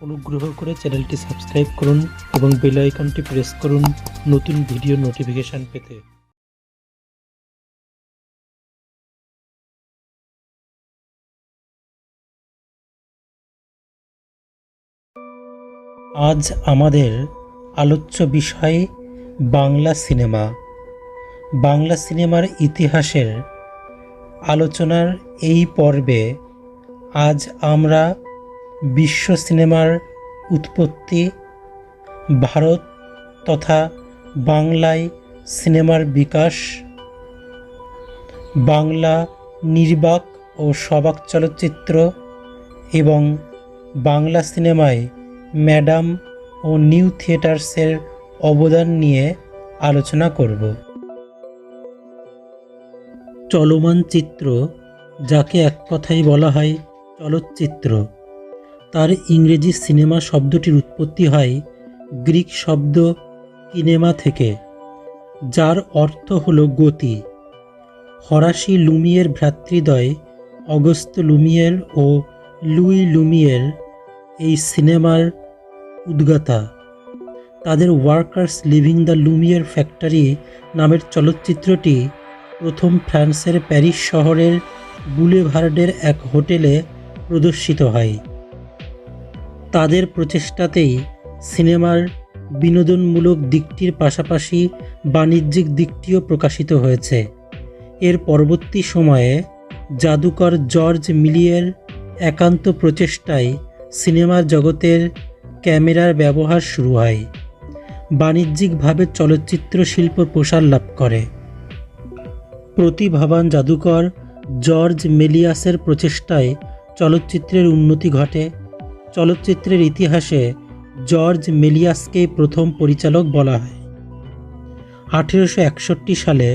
অনুগ্রহ করে চ্যানেলটি সাবস্ক্রাইব করুন এবং বেল আইকনটি প্রেস করুন নতুন ভিডিও নোটিফিকেশন পেতে। আজ আমাদের আলোচ্য বিষয় বাংলা সিনেমা। বাংলা সিনেমার ইতিহাসের আলোচনার এই পর্বে আজ আমরা বিশ্ব সিনেমার উৎপত্তি, ভারত তথা বাংলায় সিনেমার বিকাশ, বাংলা নির্বাক ও সবাক চলচ্চিত্র এবং বাংলা সিনেমায় ম্যাডাম ও নিউ থিয়েটার্সের অবদান নিয়ে আলোচনা করব। চলমান চিত্র, যাকে এক কথায় বলা হয় চলচ্চিত্র, তার ইংরেজি সিনেমা শব্দটির উৎপত্তি হয় গ্রিক শব্দ কিনেমা থেকে, যার অর্থ হল গতি। ফরাসি লুমিয়ের ভ্রাতৃদ্বয় অগস্ত লুমিয়ের ও লুই লুমিয়ের এই সিনেমার উদ্গাতা। তাদের ওয়ার্কার্স লিভিং দ্য লুমিয়ের ফ্যাক্টরি নামের চলচ্চিত্রটি প্রথম ফ্রান্সের প্যারিস শহরের বুলেভার্ডের এক হোটেলে প্রদর্শিত হয়। তাদের প্রচেষ্টাতেই সিনেমার বিনোদনমূলক দিকটির পাশাপাশি বাণিজ্যিক দিকটিও প্রকাশিত হয়েছে। এর পরবর্তী সময়ে জাদুকর জর্জ মিলিয়ের একান্ত প্রচেষ্টায় সিনেমার জগতের ক্যামেরার ব্যবহার শুরু হয়। বাণিজ্যিকভাবে চলচ্চিত্র শিল্প প্রসার লাভ করে। প্রতিভাবান জাদুকর জর্জ মেলিয়াসের প্রচেষ্টায় চলচ্চিত্রের উন্নতি ঘটে। চলচ্চিত্রের ইতিহাসে জর্জ মেলিয়াসকেই প্রথম পরিচালক বলা হয়। 1861 সালে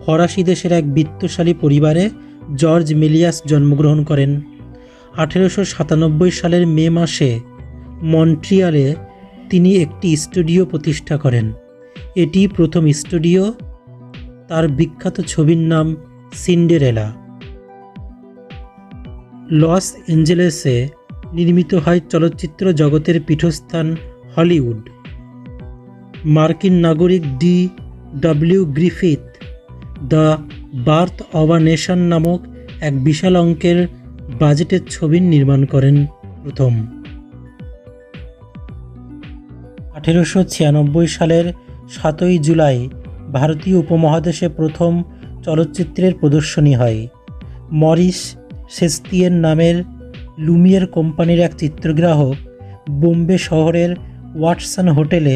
ফরাসি দেশের এক বিত্তশালী পরিবারে জর্জ মেলিয়াস জন্মগ্রহণ করেন। 1897 সালের মে মাসে মন্ট্রিয়ালে তিনি একটি স্টুডিও প্রতিষ্ঠা করেন। এটি প্রথম স্টুডিও। তার বিখ্যাত ছবির নাম সিন্ডারেলা। লস অ্যাঞ্জেলেসে নির্মিত হয় চলচ্চিত্র জগতের পীঠস্থান হলিউড। মার্কিন নাগরিক D W. Griffith the Birth of a Nation নামক এক বিশাল অঙ্কের বাজেটের ছবি নির্মাণ করেন প্রথম। 1896 সালের 7 জুলাই ভারতীয় উপমহাদেশে প্রথম চলচ্চিত্রের প্রদর্শনী হয়। মরিস শেস্তিয়ান নামের লুমিয়ের কোম্পানির এক চিত্রগ্রাহক বোম্বে শহরের ওয়াটসন হোটেলে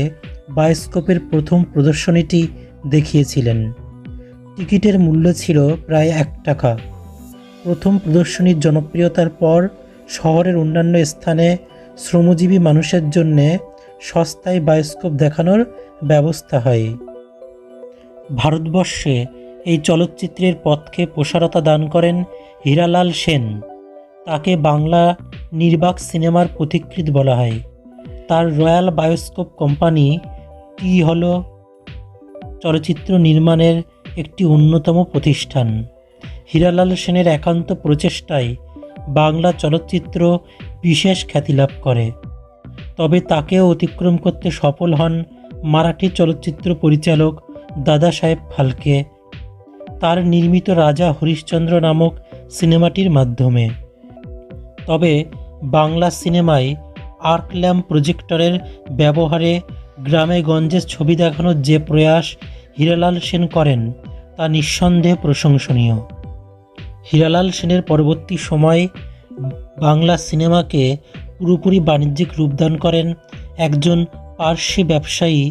বায়োস্কোপের প্রথম প্রদর্শনীটি দেখিয়েছিলেন। টিকিটের মূল্য ছিল প্রায় 1 টাকা। প্রথম প্রদর্শনীর জনপ্রিয়তার পর শহরের অন্যান্য স্থানে শ্রমজীবী মানুষের জন্যে সস্তায় বায়োস্কোপ দেখানোর ব্যবস্থা হয়। ভারতবর্ষে এই চলচ্চিত্রের পথকে প্রসারতা দান করেন হীরালাল সেন। তাকে বাংলা নির্বাক সিনেমার পথিকৃৎ বলা হয়। তার রয়্যাল বায়োস্কোপ কোম্পানি টি হল চলচ্চিত্র নির্মাণের একটি অন্যতম প্রতিষ্ঠান। হীরালাল সেনের একান্ত প্রচেষ্টায় বাংলা চলচ্চিত্র বিশেষ খ্যাতি লাভ করে। তবে তাকেও অতিক্রম করতে সফল হন মারাঠি চলচ্চিত্র পরিচালক দাদা সাহেব ফালকে তার নির্মিত রাজা হরিশ্চন্দ্র নামক সিনেমাটির মাধ্যমে। তবে বাংলা সিনেমায় আর্ক ল্যাম্প প্রজেক্টরের ব্যবহারে গ্রামে গঞ্জে ছবি দেখানোর যে প্রয়াস হীরালাল সেন করেন তা নিঃসন্দেহে প্রশংসনীয়। হীরালাল সেনের পরবর্তী সময়ে বাংলা সিনেমাকে পুরোপুরি বাণিজ্যিক রূপদান করেন একজন পার্সি ব্যবসায়ী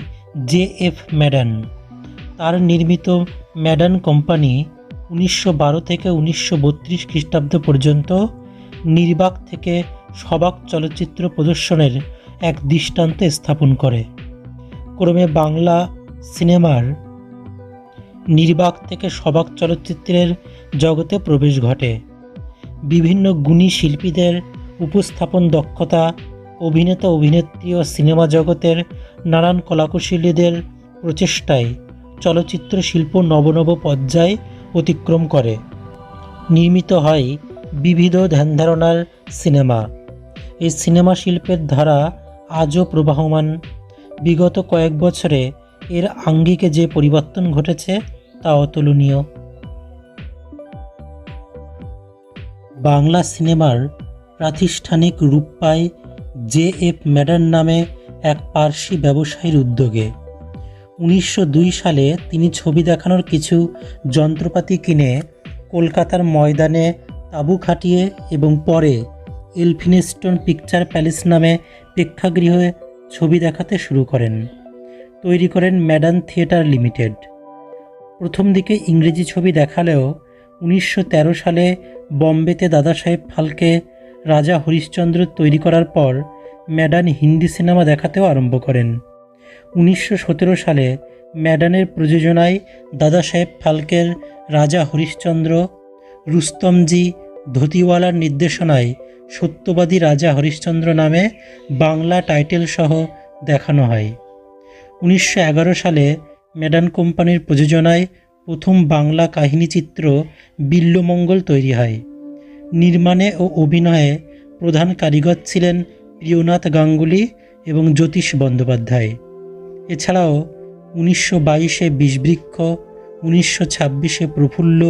জে.এফ. ম্যাডান। তার নির্মিত ম্যাডান কোম্পানি 1912 থেকে 1932 খ্রিস্টাব্দ পর্যন্ত নির্বাক থেকে সবাক চলচ্চিত্র প্রদর্শনের এক দৃষ্টান্ত স্থাপন করে। ক্রমে বাংলা সিনেমার নির্বাক থেকে সবাক চলচ্চিত্রের জগতে প্রবেশ ঘটে। বিভিন্ন গুণী শিল্পীদের উপস্থাপন দক্ষতা, অভিনেতা অভিনেত্রী ও সিনেমা জগতের নানান কলাকুশলীদের প্রচেষ্টায় চলচ্চিত্র শিল্প নব পর্যায় অতিক্রম করে। নির্মিত হয় বিবিধ ধ্যানধারণার সিনেমা। এই সিনেমা শিল্পের ধারা আজও প্রবাহমান। বিগত কয়েক বছরে এর আঙ্গিকে যে পরিবর্তন ঘটেছে তা অতুলনীয়। বাংলা সিনেমার প্রাতিষ্ঠানিক রূপ পায় জে.এফ. ম্যাডান নামে এক পার্সি ব্যবসায়ীর উদ্যোগে। 1902 সালে তিনি ছবি দেখানোর কিছু যন্ত্রপাতি কিনে কলকাতার ময়দানে তাঁবু খাটিয়ে এবং পরে এলফিনস্টোন পিকচার প্যালেস নামে প্রেক্ষাগৃহে ছবি দেখাতে শুরু করেন। তৈরি করেন ম্যাডান থিয়েটার লিমিটেড। প্রথম দিকে ইংরেজি ছবি দেখালেও 1913 সালে বম্বেতে দাদাসাহেব ফালকে রাজা হরিশ্চন্দ্র তৈরি করার পর ম্যাডান হিন্দি সিনেমা দেখাতেও আরম্ভ করেন। 1917 সালে ম্যাডানের প্রযোজনায় দাদাসাহেব ফালকের রাজা হরিশ্চন্দ্র, রুস্তমজি ধোতিওয়ালার নির্দেশনায় সত্যবাদী রাজা হরিশ্চন্দ্র নামে বাংলা টাইটেল সহ দেখানো হয়। 1911 সালে ম্যাডান কোম্পানির প্রযোজনায় প্রথম বাংলা কাহিনীচিত্র বিল্বমঙ্গল তৈরি হয়। নির্মাণে ও অভিনয়ে প্রধান কারিগর ছিলেন প্রিয়নাথ গাঙ্গুলি এবং জ্যোতিষ বন্দ্যোপাধ্যায়। এছাড়াও 1922-এ বিষবৃক্ষ, 1926-এ প্রফুল্ল,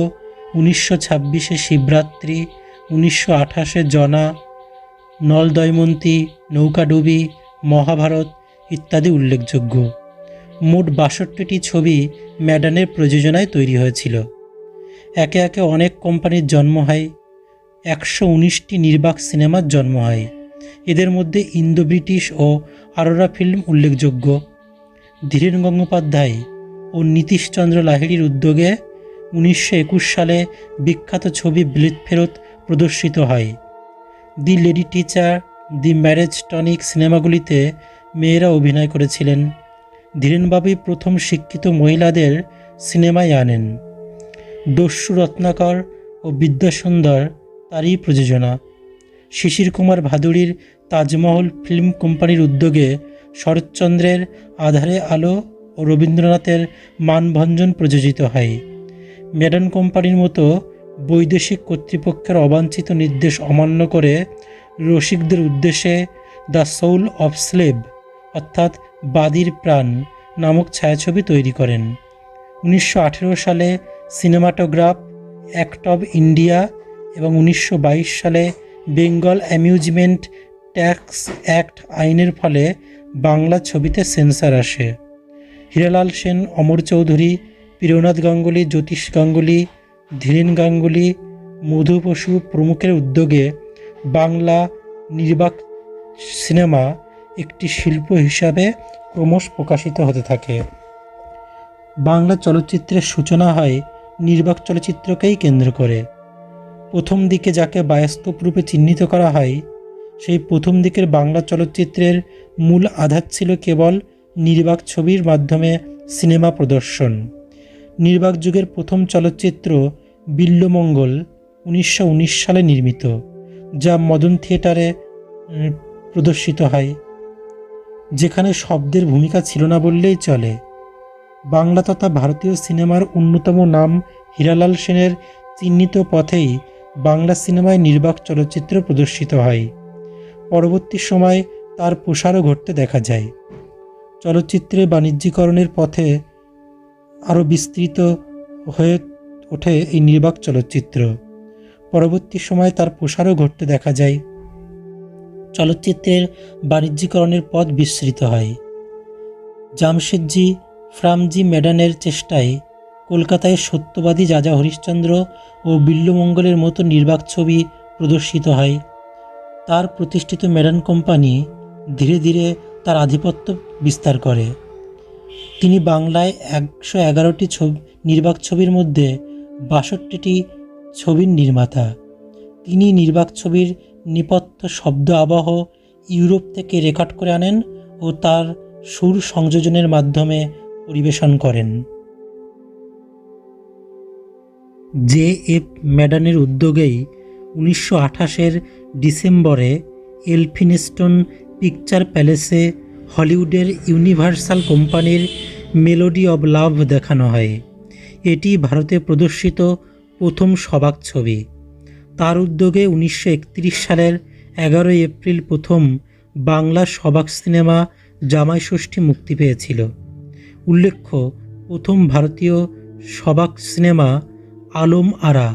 1926-এ শিবরাত্রি, 1928-এ জনা, নলদময়ন্তী, নৌকাডুবি, মহাভারত ইত্যাদি উল্লেখযোগ্য। মোট 62টি ছবি ম্যাডানের প্রযোজনায় তৈরি হয়েছিল। একে একে অনেক কোম্পানির জন্ম হয়। 119টি নির্বাক সিনেমার জন্ম হয়। এদের মধ্যে ইন্দো ব্রিটিশ ও আরোরা ফিল্ম উল্লেখযোগ্য। ধীরেন গঙ্গোপাধ্যায় ও নীতিশচন্দ্র লাহিড়ীর উদ্যোগে 1921 সালে বিখ্যাত ছবি বিলেত ফেরত প্রদর্শিত হয়। The Lady Teacher, the Marriage Tonic সিনেমাগুলিতে মেয়েরা অভিনয় করেছিলেন। ধীরেনবাবুই প্রথম শিক্ষিত মহিলাদের সিনেমায় আনেন। দস্যু রত্নাকর ও বিদ্যাসুন্দর তারই প্রযোজনা। শিশির কুমার ভাদুড়ির তাজমহল ফিল্ম কোম্পানির উদ্যোগে শরৎচন্দ্রের আধারে আলো ও রবীন্দ্রনাথের মানভঞ্জন প্রযোজিত হয়। ম্যাডান কোম্পানির মতো বৈদেশিক কর্তৃপক্ষের অবাঞ্ছিত নির্দেশ অমান্য করে রসিকদের উদ্দেশ্যে দ্য সোল অফ স্লেভ অর্থাৎ বাদীর প্রাণ নামক ছায়াছবি তৈরি করেন। 1918 সালে সিনেমাটোগ্রাফ অ্যাক্ট অব ইন্ডিয়া এবং 1922 সালে বেঙ্গল অ্যামিউজমেন্ট ট্যাক্স অ্যাক্ট আইনের ফলে বাংলা ছবিতে সেন্সর আসে। হীরালাল সেন, অমর চৌধুরী, প্রিয়নাথ গাঙ্গুলি, জ্যোতিষ গাঙ্গুলি, ধীরেন গাঙ্গুলি, মধু বসু প্রমুখের উদ্যোগে বাংলা নির্বাক সিনেমা একটি শিল্প হিসাবে ক্রমশ প্রকাশিত হতে থাকে। বাংলা চলচ্চিত্রের সূচনা হয় নির্বাক চলচ্চিত্রকেই কেন্দ্র করে। প্রথম দিকে যাকে বাস্তব রূপে চিহ্নিত করা হয়, সেই প্রথম দিকের বাংলা চলচ্চিত্রের মূল আধার ছিল কেবল নির্বাক ছবির মাধ্যমে সিনেমা প্রদর্শন। নির্বাক যুগের প্রথম চলচ্চিত্র বিল্বমঙ্গল 1919 সালে নির্মিত, যা মদন থিয়েটারে প্রদর্শিত হয়, যেখানে শব্দের ভূমিকা ছিল না বললেই চলে। বাংলা তথা ভারতীয় সিনেমার অন্যতম নাম হীরালাল সেনের চিহ্নিত পথেই বাংলা সিনেমায় নির্বাক চলচ্চিত্র প্রদর্শিত হয়। পরবর্তী সময় তার প্রসারও ঘটতে দেখা যায়। চলচ্চিত্রের বাণিজ্যিকরণের পথে আরও বিস্তৃত হয়ে ওঠে এই নির্বাক চলচ্চিত্র। পরবর্তী সময় তার প্রসারও ঘটতে দেখা যায়। চলচ্চিত্রের বাণিজ্যিকরণের পথ বিস্তৃত হয়। জামশেদজি ফ্রামজি ম্যাডানের চেষ্টায় কলকাতায় সত্যবাদী রাজা হরিশ্চন্দ্র ও বিল্বমঙ্গলের মতো নির্বাক ছবি প্রদর্শিত হয়। তার প্রতিষ্ঠিত ম্যাডান কোম্পানি ধীরে ধীরে তার আধিপত্য বিস্তার করে। তিনি বাংলায় 111টি নির্বাক ছবির মধ্যে 62টি ছবির নির্মাতা। তিনি নির্বাক ছবির নেপথ্য শব্দ আবহ ইউরোপ থেকে রেকর্ড করে আনেন ও তার সুর সংযোজনের মাধ্যমে পরিবেশন করেন। জে.এফ. ম্যাডানের উদ্যোগেই 1928-এর ডিসেম্বরে এলফিনস্টোন পিকচার প্যালেসে হলিউডের ইউনিভার্সাল কোম্পানির মেলোডি অব লাভ দেখানো হয়। এটি ভারতে প্রদর্শিত প্রথম সবাক ছবি। তার উদ্যোগে 1931 সালের 11 এপ্রিল প্রথম বাংলা সবাক সিনেমা জামাই ষষ্ঠী মুক্তি পেয়েছিল। উল্লেখ্য, প্রথম ভারতীয় সবাক সিনেমা আলম আরা,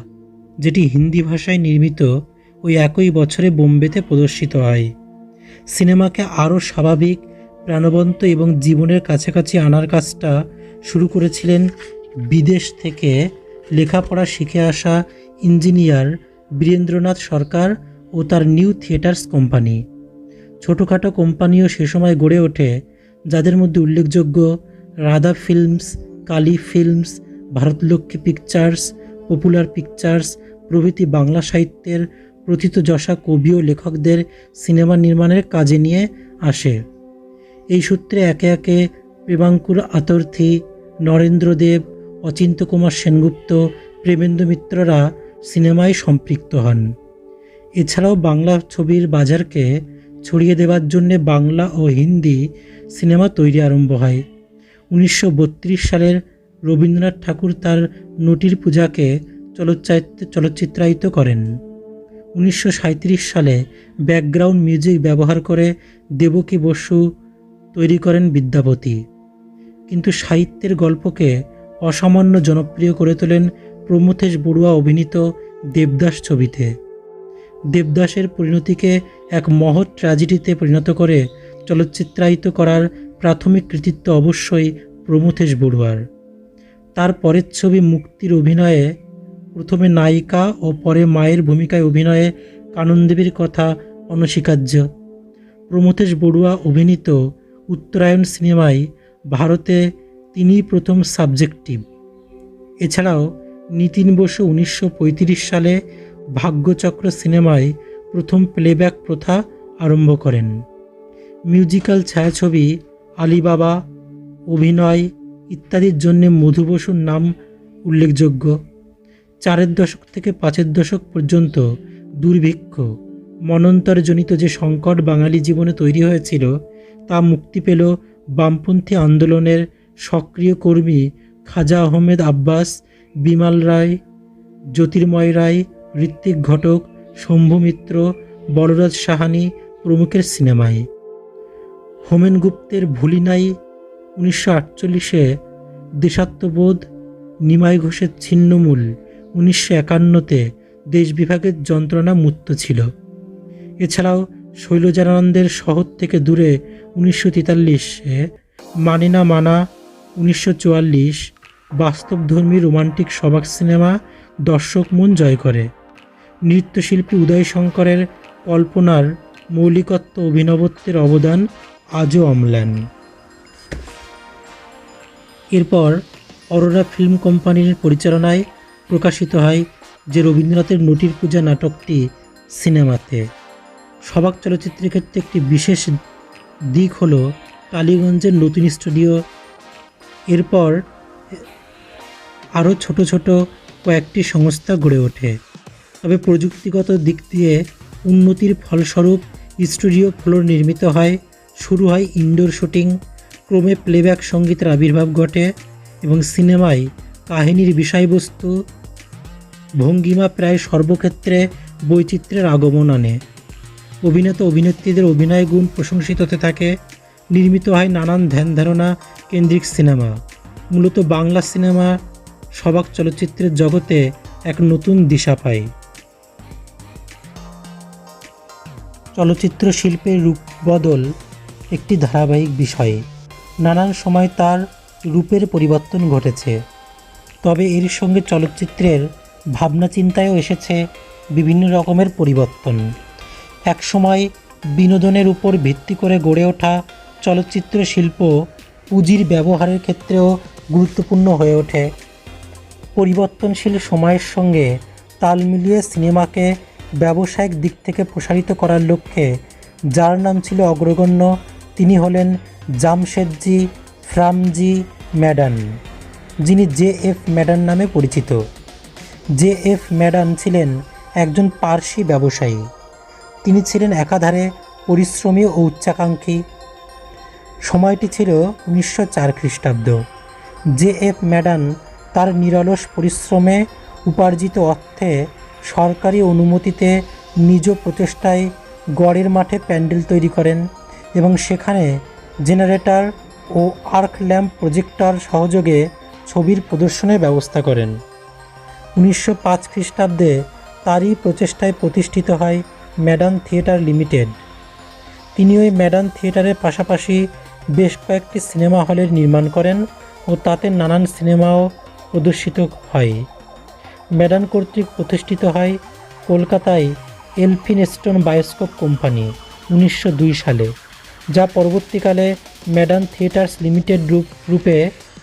যেটি হিন্দি ভাষায় নির্মিত, ওই একই বছরে বোম্বেতে প্রদর্শিত হয়। সিনেমাকে আরও স্বাভাবিক, প্রাণবন্ত এবং জীবনের কাছাকাছি আনার কাজটা শুরু করেছিলেন বিদেশ থেকে লেখাপড়া শিখে আসা ইঞ্জিনিয়ার বীরেন্দ্রনাথ সরকার ও তার নিউ থিয়েটার্স কোম্পানি। ছোটোখাটো কোম্পানিও সে সময় গড়ে ওঠে, যাদের মধ্যে উল্লেখযোগ্য Radha films, Kali films, Bharatlakshmi pictures, popular pictures প্রভৃতি বাংলা সাহিত্যের প্রথিতযশা কবি ও লেখকদের সিনেমা নির্মাণের কাজে নিয়ে আসে। এই সূত্রে একে একে প্রেমাঙ্কুর আতর্থী, নরেন্দ্র দেব, অচিন্ত্য কুমার সেনগুপ্ত, প্রেমেন্দ্র মিত্ররা সিনেমায় সম্পৃক্ত হন। এছাড়াও বাংলা ছবির বাজারকে ছড়িয়ে দেওয়ার জন্যে বাংলা ও হিন্দি সিনেমা তৈরি আরম্ভ হয়। 1932 সালের রবীন্দ্রনাথ ঠাকুর তার নটির পূজাকে চলচ্চিত্রায়িত করেন। 1937 সালে ব্যাকগ্রাউন্ড মিউজিক ব্যবহার করে দেবকী বসু তৈরি করেন বিদ্যাপতি। কিন্তু সাহিত্যের গল্পকে অসামান্য জনপ্রিয় করে তোলেন প্রমথেশ বড়ুয়া অভিনীত দেবদাস ছবিতে। দেবদাসের পরিণতিকে এক মহৎ ট্র্যাজেডিতে পরিণত করে চলচ্চিত্রায়িত করার প্রাথমিক কৃতিত্ব অবশ্যই প্রমথেশ বড়ুয়ার। তার পরের ছবি মুক্তির অভিনয়ে প্রথমে নায়িকা ও পরে মায়ের ভূমিকায় অভিনয়ে কাননদেবীর কথা অনস্বীকার্য। প্রমথেশ বড়ুয়া অভিনীত উত্তরায়ণ সিনেমায় ভারতে তিনিই প্রথম সাবজেক্টিভ। এছাড়াও নিতিন বসু 1935 সালে ভাগ্যচক্র সিনেমায় প্রথম প্লেব্যাক প্রথা আরম্ভ করেন। মিউজিক্যাল ছায়াছবি আলিবাবা, অভিনয় ইত্যাদির জন্য মধু বসুর নাম উল্লেখযোগ্য। 4 দশক থেকে 5 দশক পর্যন্ত দুর্ভিক্ষ, মনন্তরজনিত যে সংকট বাঙালি জীবনে তৈরি হয়েছিল, তা মুক্তি পেল বামপন্থী আন্দোলনের সক্রিয় কর্মী খাজা আহমেদ আব্বাস, বিমাল রায়, জ্যোতির্ময় রায়, ঋত্বিক ঘটক, শম্ভু মিত্র, বলরাজ সাহানি প্রমুখের সিনেমায়। হোমেন গুপ্তের ভুলি নাই 1948-এ, দেশাত্মবোধ নিমাই ঘোষের ছিন্নমূল 1951-তে দেশ বিভাগের যন্ত্রণা মুক্ত ছিল। এছাড়াও শৈলজানন্দের শহর থেকে দূরে 1943-এ, মানে না মানা 1944 বাস্তবধর্মী রোমান্টিক সবাক সিনেমা দর্শক মন জয় করে। নৃত্যশিল্পী উদয় শঙ্করের কল্পনার মৌলিকত্ব, অভিনবত্বের অবদান আজও অম্লান। এরপর অরোরা ফিল্ম কোম্পানির পরিচালনায় প্রকাশিত হয় যে রবীন্দ্রনাথের নটির পূজা নাটকটি সিনেমাতে। সবাক চলচ্চিত্রের ক্ষেত্রে একটি বিশেষ দিক হলো টালিগঞ্জের নতুন স্টুডিও। এরপর আরও ছোট ছোট কয়েকটি সংস্থা গড়ে ওঠে। তবে প্রযুক্তিগত দিক দিয়ে উন্নতির ফলস্বরূপ স্টুডিও ফ্লোর নির্মিত হয়, শুরু হয় ইনডোর শুটিং, ক্রমে প্লেব্যাক সঙ্গীতের আবির্ভাব ঘটে এবং সিনেমায় কাহিনীর বিষয়বস্তু, ভঙ্গিমা প্রায় সর্বক্ষেত্রে বৈচিত্র্যের আগমন আনে। অভিনেতা অভিনেত্রীদের অভিনয় গুণ প্রশংসিত হতে থাকে। নির্মিত হয় নানান ধ্যান ধারণা কেন্দ্রিক সিনেমা। মূলত বাংলা সিনেমা সবাক চলচ্চিত্রের জগতে এক নতুন দিশা পায়। চলচ্চিত্র শিল্পের রূপ বদল একটি ধারাবাহিক বিষয়। নানান সময় তার রূপের পরিবর্তন ঘটেছে। তবে এর সঙ্গে চলচ্চিত্রের ভাবনা চিন্তায়ও এসেছে বিভিন্ন রকমের পরিবর্তন। একসময় বিনোদনের উপর ভিত্তি করে গড়ে ওঠা চলচ্চিত্র শিল্প পুঁজির ব্যবহারের ক্ষেত্রেও গুরুত্বপূর্ণ হয়ে ওঠে। পরিবর্তনশীল সময়ের সঙ্গে তাল মিলিয়ে সিনেমাকে ব্যবসায়িক দিক থেকে প্রসারিত করার লক্ষ্যে যার নাম ছিল অগ্রগণ্য, তিনি হলেন জামশেদজি ফ্রামজি ম্যাডান, যিনি জে.এফ. ম্যাডান নামে পরিচিত। জে.এফ. ম্যাডান ছিলেন একজন পার্সি ব্যবসায়ী। তিনি ছিলেন একাধারে পরিশ্রমী ও উচ্চাকাঙ্ক্ষী। সময়টি ছিল 1904 খ্রিস্টাব্দ। জে.এফ. ম্যাডান তার নিরলস পরিশ্রমে উপার্জিত অর্থে সরকারি অনুমতিতে নিজ প্রচেষ্টায় গড়ের মাঠে প্যান্ডেল তৈরি করেন এবং সেখানে জেনারেটর ও আর্ক ল্যাম্প প্রজেক্টর সহযোগে ছবির প্রদর্শনের ব্যবস্থা করেন। 1905 খ্রিস্টাব্দে তারই প্রচেষ্টায় প্রতিষ্ঠিত হয় ম্যাডান থিয়েটার লিমিটেড। তিনি ওই ম্যাডান থিয়েটারের পাশাপাশি বেশ কয়েকটি সিনেমা হলের নির্মাণ করেন ও তাতে নানান সিনেমাও প্রদর্শিত হয়। ম্যাডান কর্তৃক প্রতিষ্ঠিত হয় কলকাতায় এলফিনস্টোন বায়োস্কোপ কোম্পানি 1902 সালে, যা পরবর্তীকালে ম্যাডান থিয়েটার্স লিমিটেড রূপে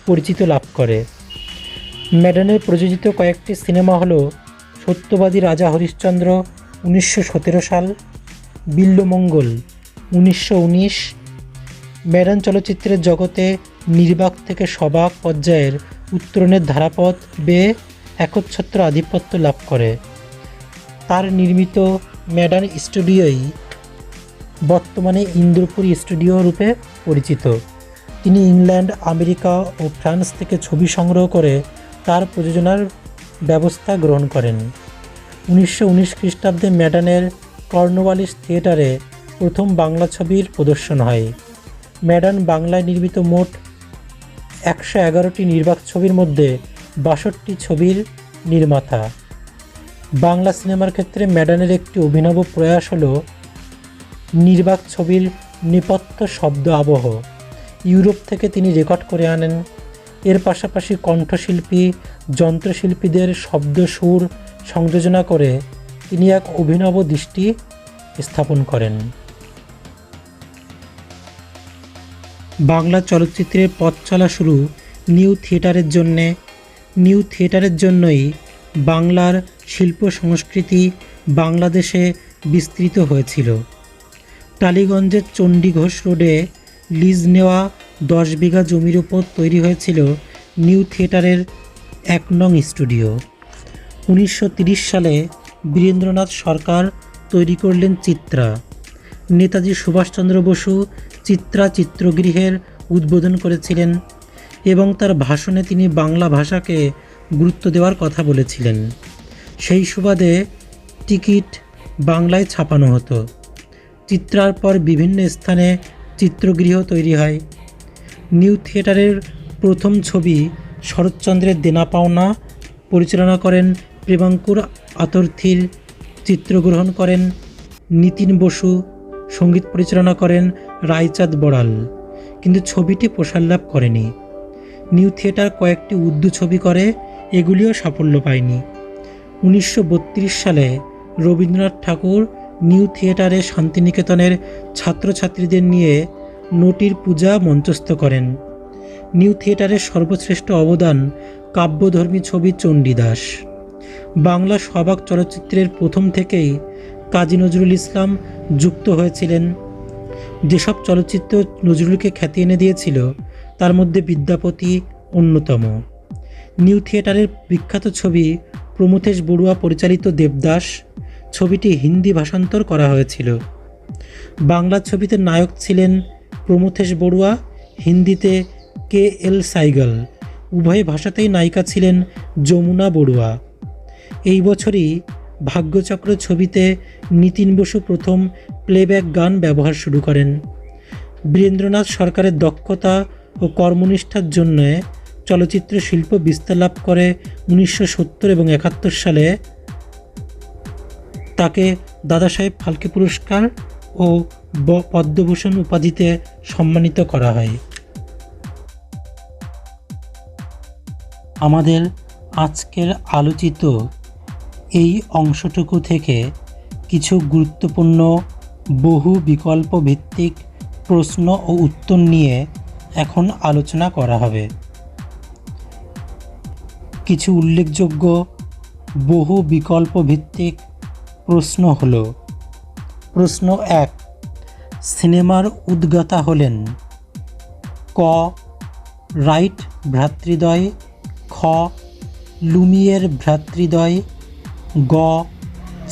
পরিচিত লাভ করে। ম্যাডানের প্রযোজিত কয়েকটি সিনেমা হলো সত্যবাদী রাজা হরিশ্চন্দ্র 1917 সাল, বিল্বমঙ্গল 1919। ম্যাডান চলচ্চিত্রের জগতে নির্বাক থেকে সবাক পর্যায়ের উত্তরণের ধারাপথ বেয়ে একচ্ছত্র আধিপত্য লাভ করে। তার নির্মিত ম্যাডান স্টুডিওই বর্তমানে ইন্দ্রপুরী স্টুডিও রূপে পরিচিত। তিনি ইংল্যান্ড, আমেরিকা ও ফ্রান্স থেকে ছবি সংগ্রহ করে তার প্রযোজনার ব্যবস্থা গ্রহণ করেন। 1919 খ্রিস্টাব্দে ম্যাডানের কর্নওয়ালিস থিয়েটারে প্রথম বাংলা ছবির প্রদর্শন হয়। ম্যাডান বাংলায় নির্মিত মোট 111টি নির্বাক ছবির মধ্যে 62টি ছবির নির্মাতা। বাংলা সিনেমার ক্ষেত্রে ম্যাডানের একটি অভিনব প্রয়াস হল নির্বাক ছবির নেপথ্য শব্দ আবহ ইউরোপ থেকে তিনি রেকর্ড করে আনেন। এর পাশাপাশি কণ্ঠশিল্পী, যন্ত্রশিল্পীদের শব্দ সুর সংযোজনা করে তিনি এক অভিনব দৃষ্টি স্থাপন করেন। বাংলা চলচ্চিত্রের পথ চলা শুরু নিউ থিয়েটারের জন্যই বাংলার শিল্প সংস্কৃতি বাংলাদেশে বিস্তৃত হয়েছিল। টালিগঞ্জের চণ্ডীঘোষ রোডে লিজ নেওয়া 10 বিঘা জমির ওপর তৈরি হয়েছিল নিউ থিয়েটারের 1 নং স্টুডিও। 1930 সালে বীরেন্দ্রনাথ সরকার তৈরি করলেন চিত্রা। নেতাজি সুভাষচন্দ্র বসু চিত্রা চিত্রগৃহের উদ্বোধন করেছিলেন এবং তার ভাষণে তিনি বাংলা ভাষাকে গুরুত্ব দেওয়ার কথা বলেছিলেন। সেই সুবাদে টিকিট বাংলায় ছাপানো হতো। চিত্রার পর বিভিন্ন স্থানে চিত্রগৃহ তৈরি হয়। নিউ থিয়েটারের প্রথম ছবি শরৎচন্দ্রের দেনা পাওনা পরিচালনা করেন প্রেমাঙ্কুর আতর্থীর, চিত্রগ্রহণ করেন নিতিন বসু, সঙ্গীত পরিচালনা করেন রায়চাঁদ বড়াল, কিন্তু ছবিটি প্রসার লাভ করেনি। নিউ থিয়েটার কয়েকটি উর্দু ছবি করে, এগুলিও সাফল্য পায়নি। 1932 সালে রবীন্দ্রনাথ ঠাকুর নিউ থিয়েটারে শান্তিনিকেতনের ছাত্রছাত্রীদের নিয়ে নটির পূজা মঞ্চস্থ করেন। নিউ থিয়েটারের সর্বশ্রেষ্ঠ অবদান কাব্যধর্মী ছবি চণ্ডীদাস। বাংলা সবাক চলচ্চিত্রের প্রথম থেকেই কাজী নজরুল ইসলাম যুক্ত হয়েছিলেন। যেসব চলচ্চিত্র নজরুলকে খ্যাতি এনে দিয়েছিল তার মধ্যে বিদ্যাপতি অন্যতম। নিউ থিয়েটারের বিখ্যাত ছবি প্রমথেশ বড়ুয়া পরিচালিত দেবদাস, ছবিটি হিন্দি ভাষান্তর করা হয়েছিল। বাংলা ছবিতে নায়ক ছিলেন প্রমথেশ বড়ুয়া, হিন্দিতে KL সাইগল, উভয় ভাষাতেই নায়িকা ছিলেন যমুনা বড়ুয়া। এই বছরই ভাগ্যচক্র ছবিতে নিতিন বসু প্রথম প্লেব্যাক গান ব্যবহার শুরু করেন। বীরেন্দ্রনাথ সরকারের দক্ষতা ও কর্মনিষ্ঠার জন্য চলচ্চিত্র শিল্প বিস্তার লাভ করে 1970 এবং 71 সালে তাকে দাদাসাহেব ফালকে পুরস্কার ও পদ্মভূষণ উপাধিতে সম্মানিত করা হয়। আমাদের আজকের আলোচিত এই অংশটুকু থেকে কিছু গুরুত্বপূর্ণ বহু বিকল্প ভিত্তিক প্রশ্ন ও উত্তর নিয়ে এখন আলোচনা করা হবে। কিছু উল্লেখযোগ্য বহু বিকল্প ভিত্তিক প্রশ্ন হলো: প্রশ্ন 1, সিনেমার উদ্গাতা হলেন? ক. রাইট ভ্রাতৃদ্বয়, খ. লুমিয়ের ভ্রাতৃদ্বয়, গ.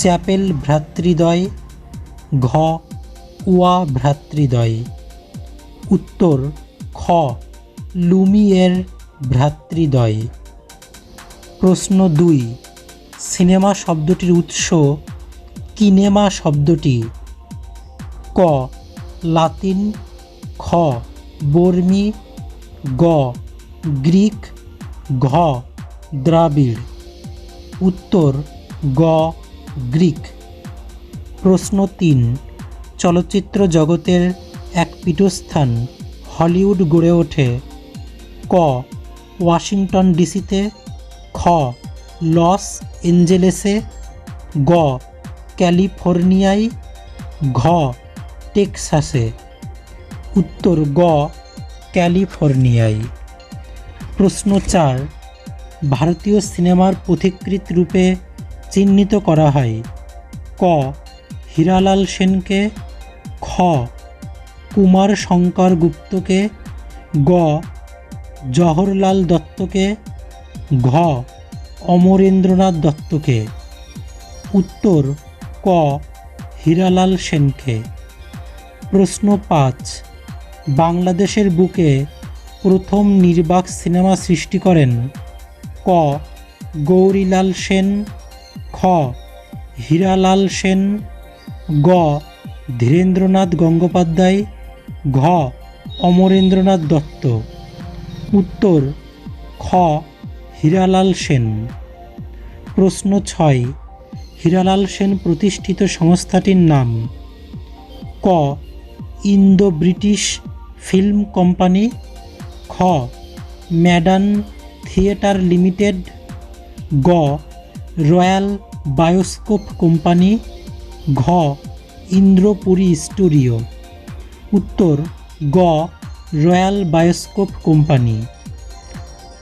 চ্যাপেল ভ্রাতৃদ্বয়, ঘ. ওয়া ভ্রাতৃদ্বয়। উত্তর খ. লুমিয়ের ভ্রাতৃদ্বয়। প্রশ্ন 2, সিনেমা শব্দটির উৎস কিনেমা শব্দটি ক লাতিন, খ বর্মী, গ গ্রিক, ঘ দ্রাবিড়। উত্তর গ গ্রিক। প্রশ্ন ৩, চলচ্চিত্র জগতের এক পীঠস্থান হলিউড গড়ে ওঠে ক ওয়াশিংটন ডিসিতে, খ লস এঞ্জেলেসে, গ ক্যালিফোর্নিয়ায়, ঘ টেক্সাসে। উত্তর গ ক্যালিফোর্নিয়ায়। প্রশ্ন ৪, ভারতীয় সিনেমার পথিকৃৎ রূপে চিহ্নিত করা হয় ক হীরালাল সেনকে, খ কুমার শঙ্কর গুপ্তকে, গ জওহরলাল দত্তকে, ঘ অমরেন্দ্রনাথ দত্তকে। উত্তর ক হীরালাল সেনকে। প্রশ্ন ৫, বাংলাদেশের বুকে প্রথম নির্বাক সিনেমা সৃষ্টি করেন ক গৌরীলাল সেন, খ হীরালাল সেন, গ ধীরেন্দ্রনাথ গঙ্গোপাধ্যায়, ঘ অমরেন্দ্রনাথ দত্ত। উত্তর খ হীরালাল সেন। প্রশ্ন ৬, হীরালাল সেন প্রতিষ্ঠিত সংস্থাটির নাম ক ইন্দো ব্রিটিশ ফিল্ম কোম্পানি, খ ম্যাডান থিয়েটার লিমিটেড, গ রয়্যাল বায়োস্কোপ কোম্পানি, ঘ ইন্দ্রপুরী স্টুডিও। উত্তর গ রয়্যাল বায়োস্কোপ কোম্পানি।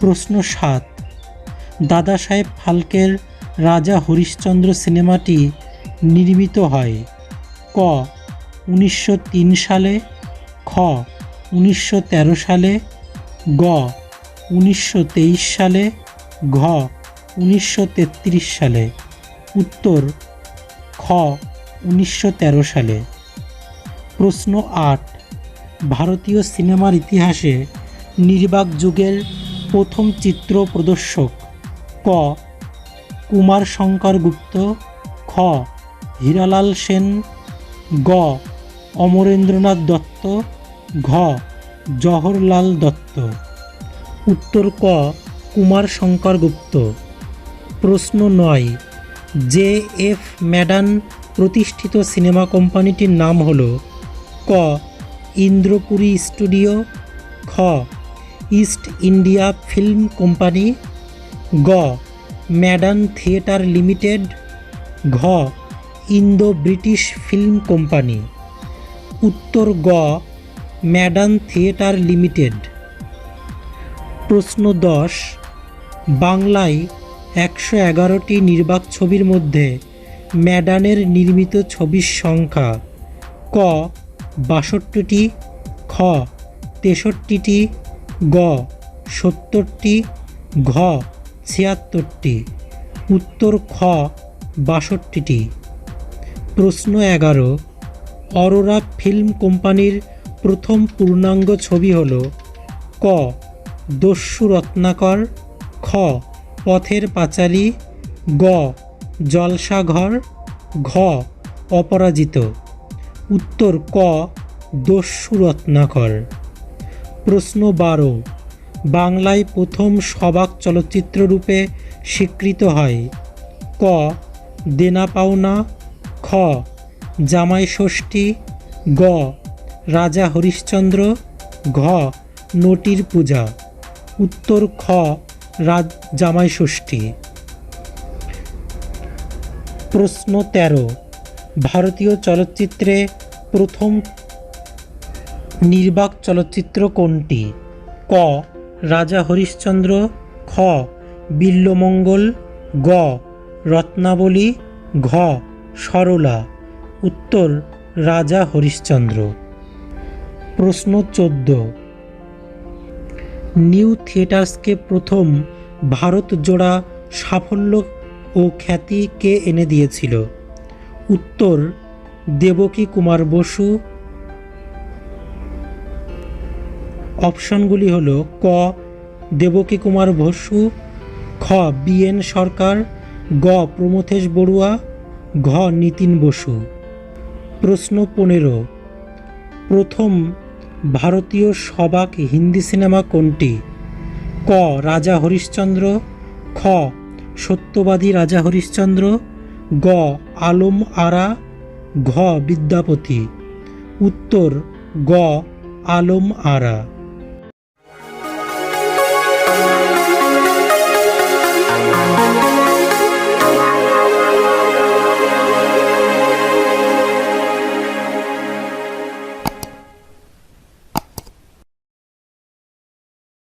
প্রশ্ন ৭, দাদা সাহেব ফালকের রাজা হরিশ্চন্দ্র সিনেমাটি নির্মিত হয় ক ১৯০৩ সালে, খ ১৯১৩ সালে, গ ১৯২৩ সালে, ঘ ১৯৩৩ সালে। উত্তর খ ১৯১৩ সালে। প্রশ্ন ৮, ভারতীয় সিনেমার ইতিহাসে নির্বাক যুগের প্রথম চিত্র প্রদর্শক ক কুমার শঙ্কর গুপ্ত, খ হীরালাল সেন, গ অমরেন্দ্রনাথ দত্ত, ঘ জওহরলাল দত্ত। উত্তর ক কুমার শঙ্কর গুপ্ত। প্রশ্ন ৯, জে এফ ম্যাডান প্রতিষ্ঠিত সিনেমা কোম্পানিটির নাম হল ক ইন্দ্রপুরী স্টুডিও, খ ইস্ট ইন্ডিয়া ফিল্ম কোম্পানি, গ ম্যাডান থিয়েটার লিমিটেড, ঘ ইন্দো ব্রিটিশ ফিল্ম কোম্পানি। উত্তর গ ম্যাডান থিয়েটার লিমিটেড। প্রশ্ন ১০, বাংলায় ১১১টি নির্বাক ছবির মধ্যে ম্যাডানের নির্মিত ছবির সংখ্যা ক ৬২টি, খ ৬৩টি, গ ৭০টি, ঘ ৭৬টি। উত্তর খ ৬২টি। প্রশ্ন ১১, অরোরা ফিল্ম কোম্পানির প্রথম পূর্ণাঙ্গ ছবি হল ক দস্যু রত্নাকর, খ পথের পাঁচালী, গ জলসাঘর, ঘ অপরাজিত। উত্তর ক দস্যু রত্নাকর। প্রশ্ন ১২, বাংলায় প্রথম সবাক চলচ্চিত্র রূপে স্বীকৃত হয় ক দেনা পাওনা, খ জামাই ষষ্ঠী, গ রাজা হরিশ্চন্দ্র, ঘ নটির পূজা। উত্তর খ জামাই ষষ্ঠী। প্রশ্ন ১৩, ভারতীয় চলচ্চিত্রে প্রথম নির্বাক চলচ্চিত্র কোনটি ক রাজা হরিশ্চন্দ্র, খ বিল্বমঙ্গল, গ রত্নাবলী, ঘ সরলা। উত্তর রাজা হরিশ্চন্দ্র। প্রশ্ন ১৪, নিউ থিয়েটার্সকে প্রথম ভারত জোড়া সাফল্য ও খ্যাতি কে এনে দিয়েছিল? উত্তর দেবকী কুমার বসু। অপশনগুলি হল ক দেবকী কুমার বসু, খ বি.এন. সরকার, গ প্রমথেশ বড়ুয়া, ঘ নিতিন বসু। প্রশ্ন ১৫, প্রথম ভারতীয় সবাক হিন্দি সিনেমা কোনটি? ক. রাজা হরিশ্চন্দ্র, খ. সত্যবাদী রাজা হরিশ্চন্দ্র, গ. আলম আরা, ঘ. বিদ্যাপতি। উত্তর গ. আলম আরা।